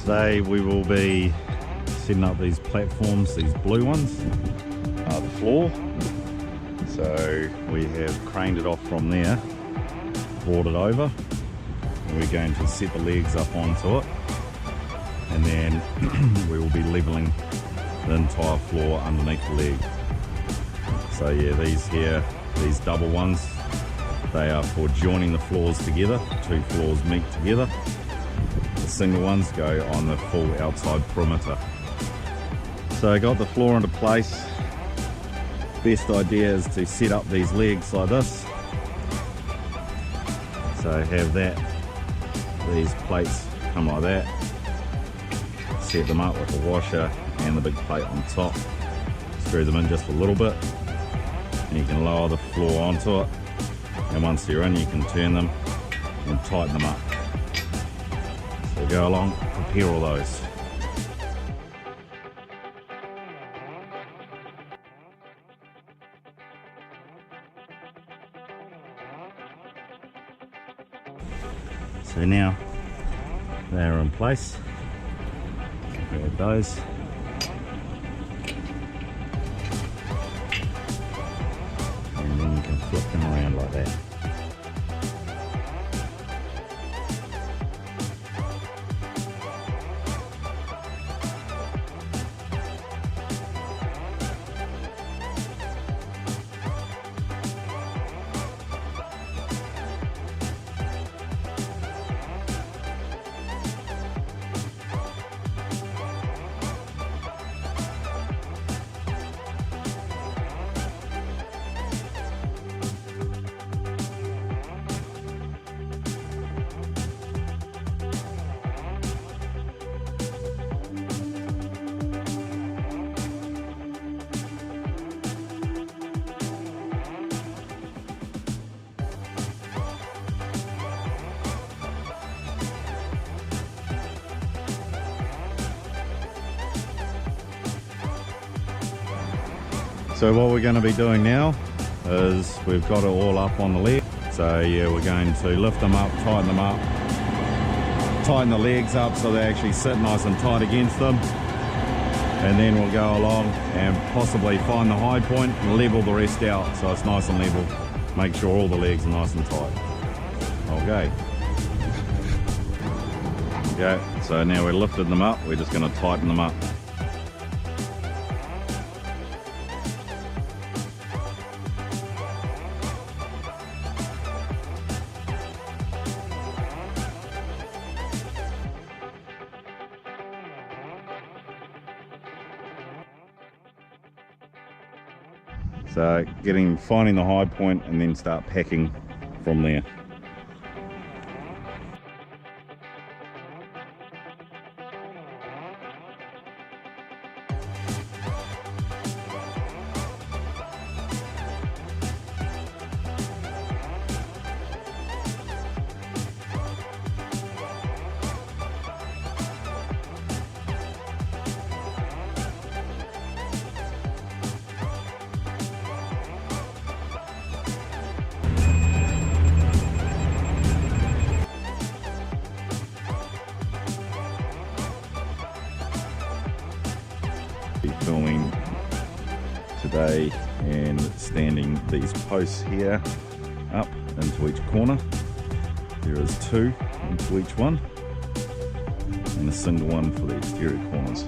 Today we will be setting up these platforms, these blue ones, the floor. So we have craned it off from there, brought it over, and we're going to set the legs up onto it, and then we will be leveling the entire floor underneath the leg. So yeah, these here, these double ones, they are for joining the floors together. Two floors meet together. The single ones go on the full outside perimeter. So I got the floor into place. Best idea is to set up these legs like this. So have that, these plates come like that. Set them up with a washer and the big plate on top. Screw them in just a little bit, and you can lower the floor onto it. And once they're in, you can turn them and tighten them up. So go along, prepare all those. So now they're in place. Grab those. And then you can flip them around like that. So what we're going to be doing now is we've got it all up on the leg. So yeah, we're going to lift them up, tighten the legs up so they actually sit nice and tight against them. And then we'll go along and possibly find the high point and level the rest out so it's nice and level. Make sure all the legs are nice and tight. Okay. Okay, so now we've lifted them up, we're just going to tighten them up. So finding the high point and then start packing from there. Filming today and standing these posts here up into each corner. There is two into each one and a single one for the exterior corners.